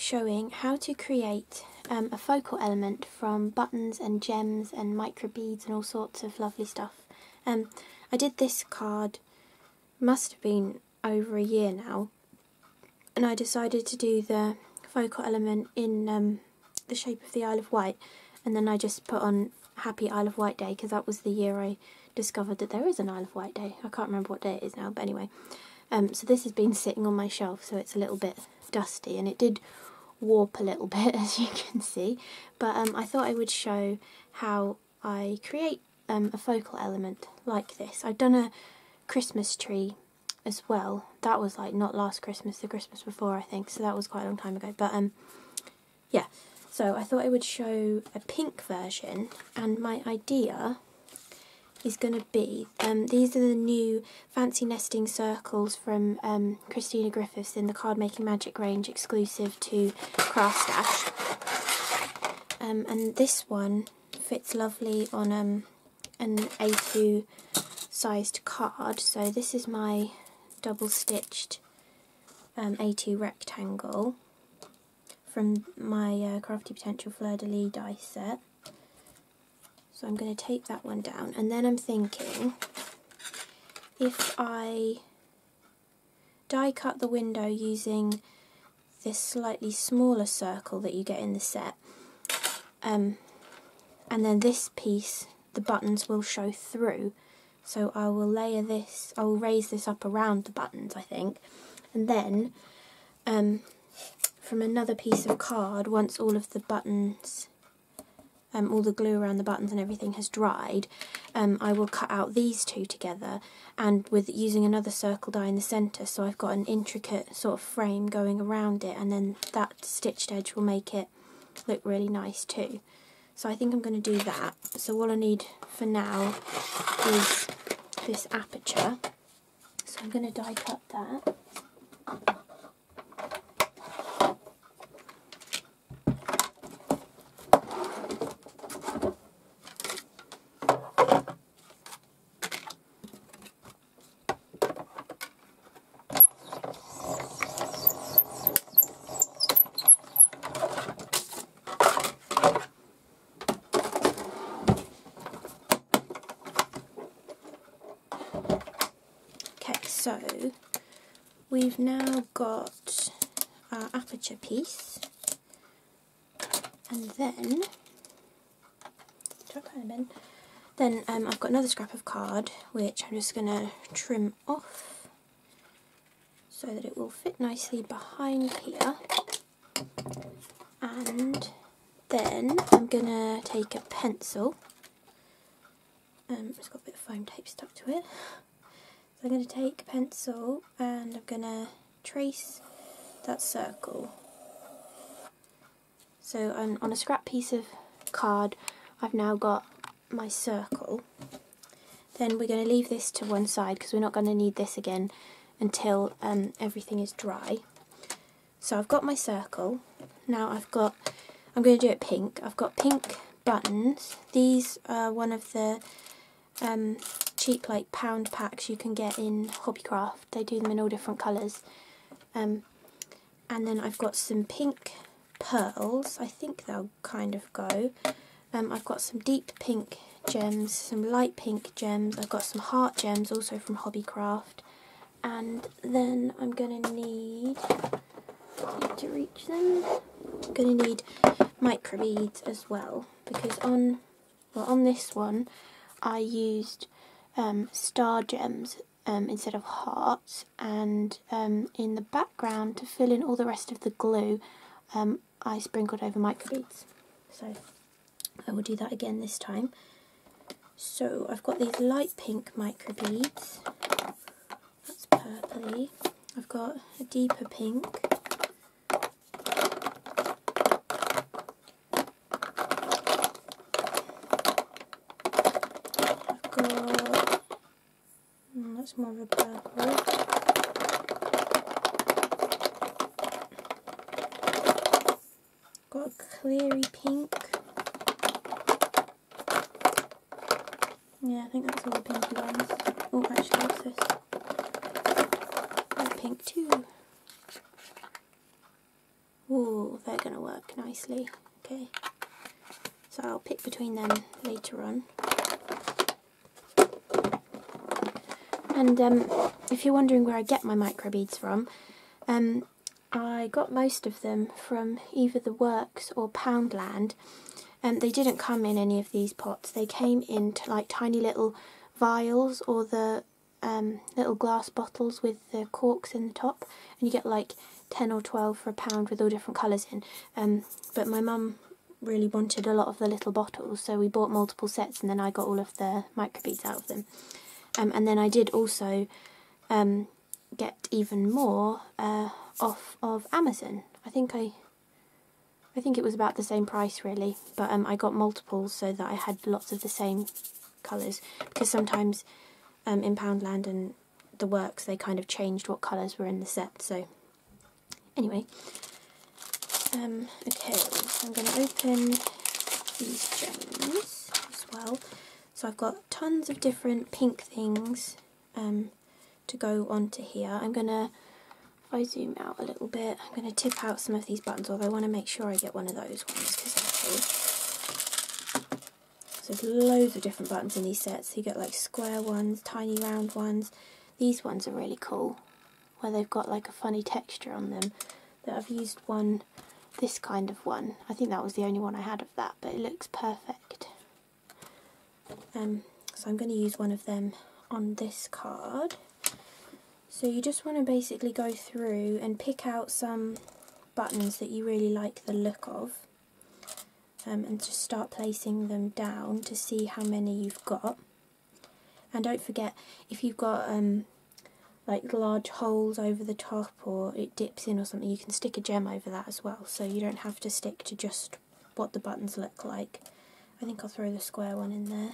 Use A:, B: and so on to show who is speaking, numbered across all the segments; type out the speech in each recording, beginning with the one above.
A: showing how to create a focal element from buttons and gems and microbeads and all sorts of lovely stuff. I did this card, must have been over a year now, and I decided to do the focal element in the shape of the Isle of Wight, and then I just put on Happy Isle of Wight Day because that was the year I discovered that there is an Isle of Wight Day. I can't remember what day it is now, but anyway. So this has been sitting on my shelf, so it's a little bit dusty, and it did warp a little bit, as you can see, but I thought I would show how I create a focal element like this. I've done a Christmas tree as well. That was like not last Christmas, the Christmas before, I think, so that was quite a long time ago, but yeah, so I thought I would show a pink version, and my idea is going to be, these are the new fancy nesting circles from Christina Griffiths in the Card Making Magic range, exclusive to Crafti. And this one fits lovely on an A2 sized card. So this is my double stitched A2 rectangle from my Crafty Potential Fleur de Lis die set. So I'm going to take that one down, and then I'm thinking if I die cut the window using this slightly smaller circle that you get in the set, and then this piece, the buttons will show through, so I will layer this, I will raise this up around the buttons, I think, and then from another piece of card, once all of the buttons, all the glue around the buttons and everything has dried, I will cut out these two together, and with using another circle die in the centre, so I've got an intricate sort of frame going around it, and then that stitched edge will make it look really nice too. So I think I'm going to do that. So all I need for now is this aperture, so I'm going to die cut that. So we've now got our aperture piece, and then I've got another scrap of card which I'm just going to trim off so that it will fit nicely behind here, and then I'm going to take a pencil, it's got a bit of foam tape stuck to it. So I'm going to take a pencil and I'm going to trace that circle. So on a scrap piece of card I've now got my circle. Then we're going to leave this to one side because we're not going to need this again until everything is dry. So I've got my circle. Now I'm going to do it pink. I've got pink buttons. These are one of the cheap like pound packs you can get in Hobbycraft. They do them in all different colours. And then I've got some pink pearls. I think they'll kind of go. I've got some deep pink gems, some light pink gems. I've got some heart gems also from Hobbycraft. And then I'm going to need to reach them. I'm going to need microbeads as well, because on this one I used star gems instead of hearts, and in the background to fill in all the rest of the glue I sprinkled over microbeads. So I will do that again this time. So I've got these light pink microbeads, that's purpley. I've got a deeper pink. That's more of a purple. Got a cleary pink. Yeah, I think that's all the pinky ones. Oh, actually, what's this? Got pink too. Oh, they're going to work nicely. Okay, so I'll pick between them later on. And if you're wondering where I get my microbeads from, I got most of them from either the Works or Poundland. They didn't come in any of these pots. They came in like tiny little vials, or the little glass bottles with the corks in the top, and you get like 10 or 12 for £1 with all different colours in. But my mum really wanted a lot of the little bottles, so we bought multiple sets, and then I got all of the microbeads out of them. And then I did also get even more off of Amazon. I think it was about the same price really, but I got multiples so that I had lots of the same colours, because sometimes in Poundland and the Works they kind of changed what colours were in the set. So anyway, okay, so I'm going to open these gems as well. So I've got tons of different pink things to go onto here. I'm going to, if I zoom out a little bit, I'm going to tip out some of these buttons, although I want to make sure I get one of those ones, because they're cool. So there's loads of different buttons in these sets. So you get like square ones, tiny round ones. These ones are really cool, where they've got like a funny texture on them. That I've used one, this kind of one. I think that was the only one I had of that, but it looks perfect. So I'm going to use one of them on this card. So you just want to basically go through and pick out some buttons that you really like the look of, and just start placing them down to see how many you've got. And don't forget, if you've got like large holes over the top, or it dips in or something, you can stick a gem over that as well, so you don't have to stick to just what the buttons look like. I think I'll throw the square one in there.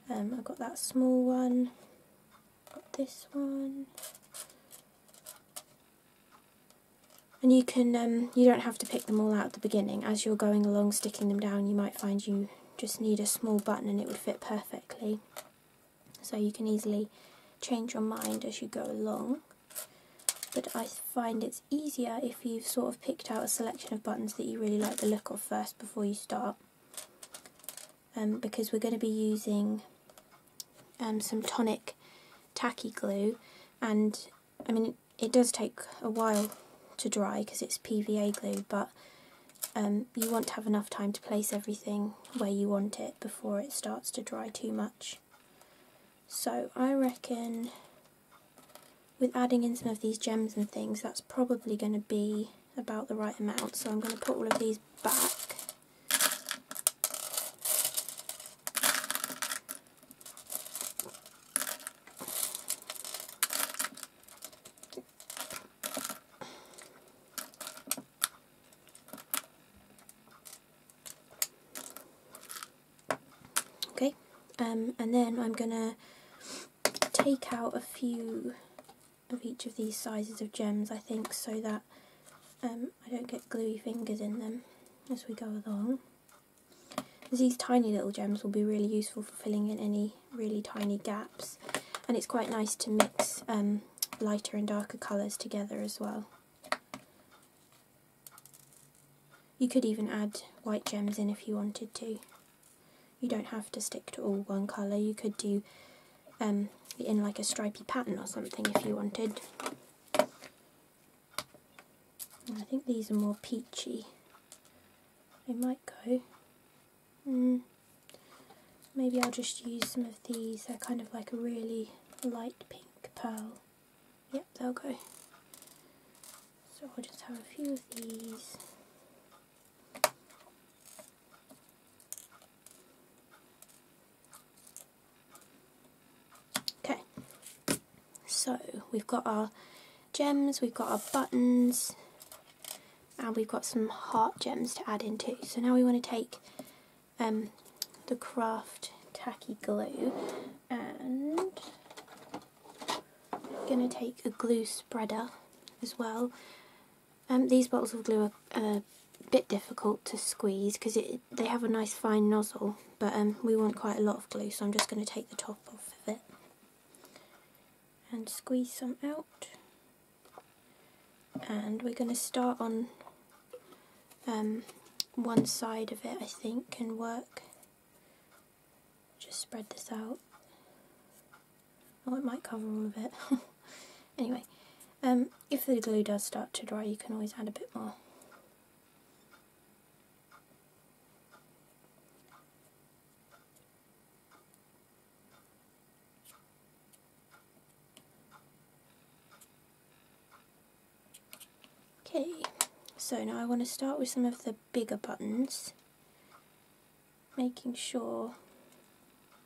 A: I've got that small one, got this one, and you can you don't have to pick them all out at the beginning. As you're going along sticking them down, you might find you just need a small button and it would fit perfectly, so you can easily change your mind as you go along. But I find it's easier if you've sort of picked out a selection of buttons that you really like the look of first before you start, because we're going to be using some Tonic Tacky glue, and I mean it does take a while to dry because it's PVA glue, but you want to have enough time to place everything where you want it before it starts to dry too much. So I reckon with adding in some of these gems and things, that's probably going to be about the right amount. So I'm going to put all of these back. Okay, and then I'm going to take out a few of each of these sizes of gems, I think, so that I don't get gluey fingers in them as we go along. These tiny little gems will be really useful for filling in any really tiny gaps, and it's quite nice to mix lighter and darker colours together as well. You could even add white gems in if you wanted to. You don't have to stick to all one colour. You could do it in like a stripy pattern or something if you wanted. I think these are more peachy. They might go. Maybe I'll just use some of these. They're kind of like a really light pink pearl. Yep, they'll go. So I'll just have a few of these. Okay, so we've got our gems, we've got our buttons, and we've got some heart gems to add in too. So now we want to take the Crafti Tacky glue, and I'm going to take a glue spreader as well. These bottles of glue are a bit difficult to squeeze because they have a nice fine nozzle, but we want quite a lot of glue, so I'm just going to take the top off of it and squeeze some out. And we're going to start on one side of it I think can work. Just spread this out. Oh, it might cover all of it. Anyway, if the glue does start to dry, you can always add a bit more. Okay, so now I want to start with some of the bigger buttons, making sure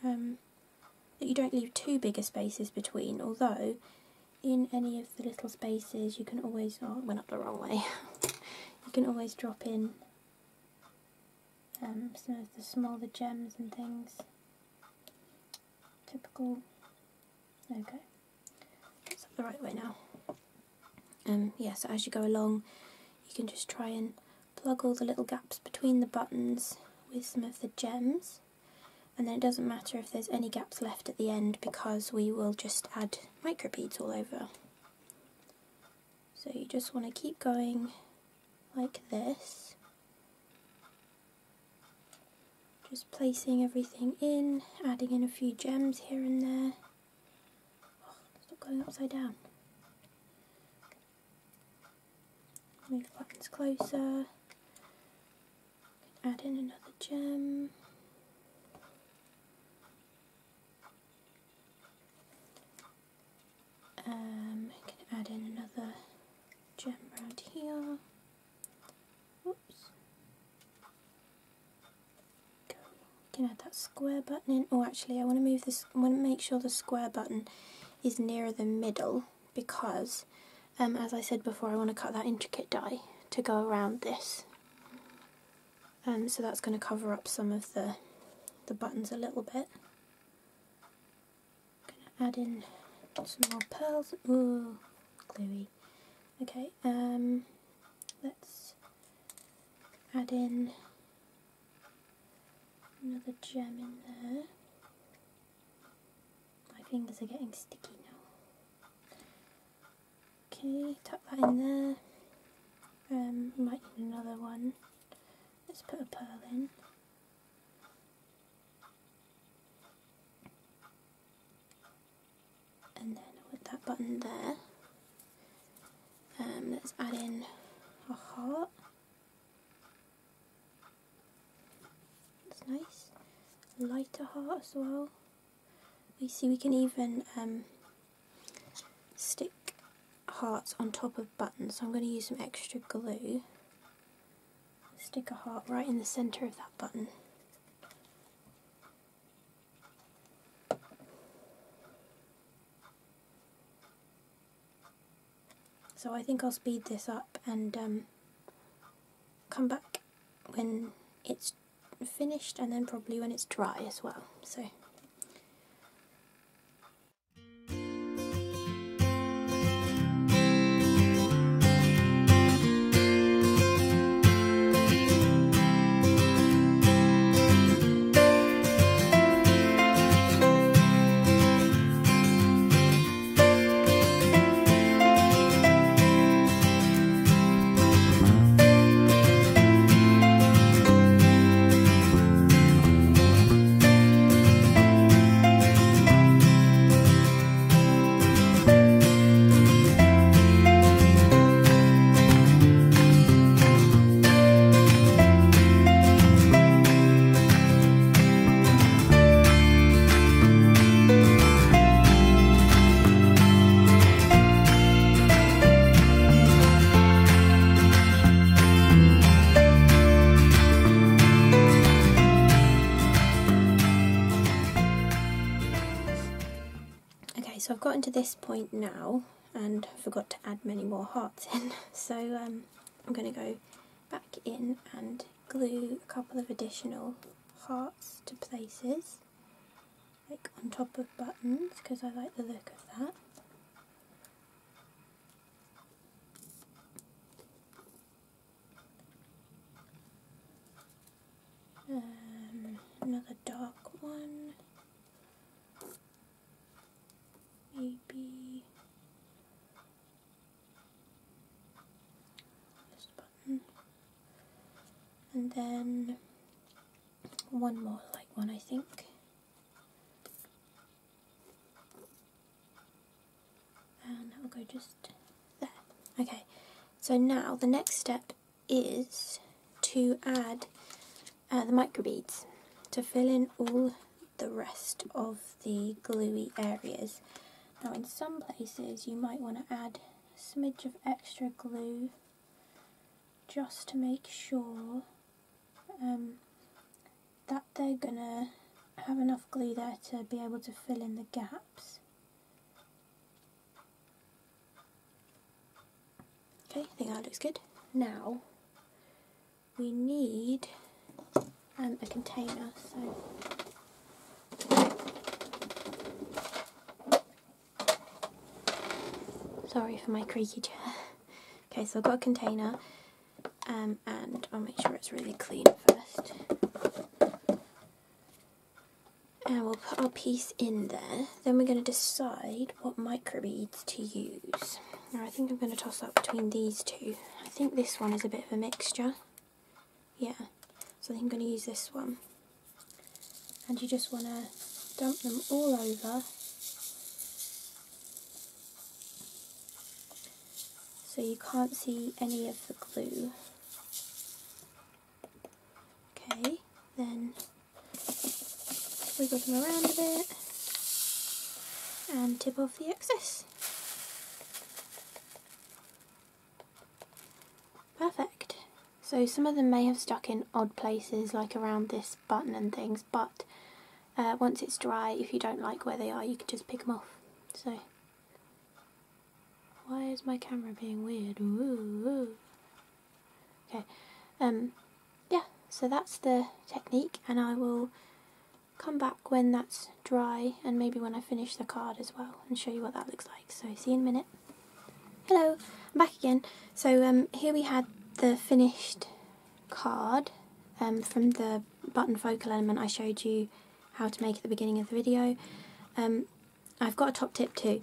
A: that you don't leave too big a spaces between, although in any of the little spaces you can always, oh it went up the wrong way, you can always drop in some of the smaller gems and things. Typical. Okay, it's up the right way now. Yeah, so as you go along you can just try and plug all the little gaps between the buttons with some of the gems, and then it doesn't matter if there's any gaps left at the end because we will just add microbeads all over. So you just want to keep going like this, just placing everything in, adding in a few gems here and there. Oh, stop going upside down. Move buttons closer, add in another gem. I can add in another gem around here. Whoops. Go. You can add that square button in. Oh, actually, I want to move this. I want to make sure the square button is nearer the middle because, as I said before, I want to cut that intricate die to go around this. So that's going to cover up some of the buttons a little bit. I'm going to add in some more pearls. Ooh, gluey. Okay, let's add in another gem in there. My fingers are getting sticky now. Okay, tuck that in there. Might need another one. Let's put a pearl in. And then with that button there, let's add in a heart. That's nice. A lighter heart as well. You see, we can even stick hearts on top of buttons, so I'm going to use some extra glue. Stick a heart right in the centre of that button. So I think I'll speed this up and come back when it's finished, and then probably when it's dry as well. So. So I've gotten to this point now and forgot to add many more hearts in, so I'm going to go back in and glue a couple of additional hearts to places, like on top of buttons, because I like the look of that. Another dark one. Maybe this button. then one more light one, I think. And that will go just there. Okay, so now the next step is to add the microbeads to fill in all the rest of the gluey areas. Now in some places you might want to add a smidge of extra glue just to make sure that they're gonna have enough glue there to be able to fill in the gaps. Okay, I think that looks good. Now we need a container, so sorry for my creaky chair. Okay, so I've got a container, and I'll make sure it's really clean first. And we'll put our piece in there. Then we're going to decide what microbeads to use. Now I think I'm going to toss up between these two. I think this one is a bit of a mixture. Yeah, so I think I'm going to use this one. And you just want to dump them all over. So you can't see any of the glue. Okay, then wiggle them around a bit and tip off the excess. Perfect. So some of them may have stuck in odd places, like around this button and things, but once it's dry, if you don't like where they are, you can just pick them off. So, why is my camera being weird? Ooh. Okay, yeah, so that's the technique, and I will come back when that's dry, and maybe when I finish the card as well, and show you what that looks like. So see you in a minute. Hello, I'm back again. So here we had the finished card from the button focal element I showed you how to make at the beginning of the video. I've got a top tip too.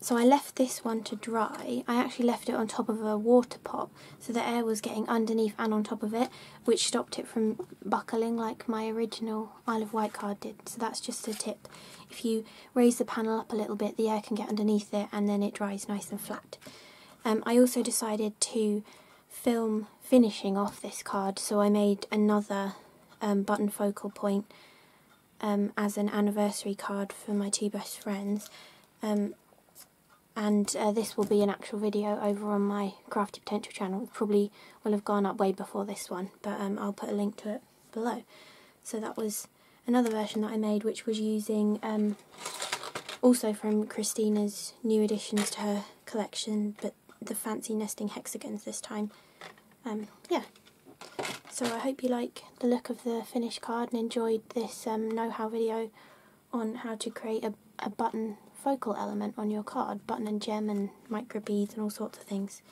A: So I left this one to dry. I actually left it on top of a water pot, so the air was getting underneath and on top of it, which stopped it from buckling like my original Isle of Wight card did. So that's just a tip. If you raise the panel up a little bit, the air can get underneath it and then it dries nice and flat. I also decided to film finishing off this card, so I made another button focal point as an anniversary card for my two best friends. And this will be an actual video over on my Crafti Potential channel. It probably will have gone up way before this one, but I'll put a link to it below. So that was another version that I made, which was using also from Christina's new additions to her collection, but the fancy nesting hexagons this time. Yeah, so I hope you like the look of the finished card and enjoyed this know-how video on how to create a button focal element on your card, button and gem and microbeads and all sorts of things.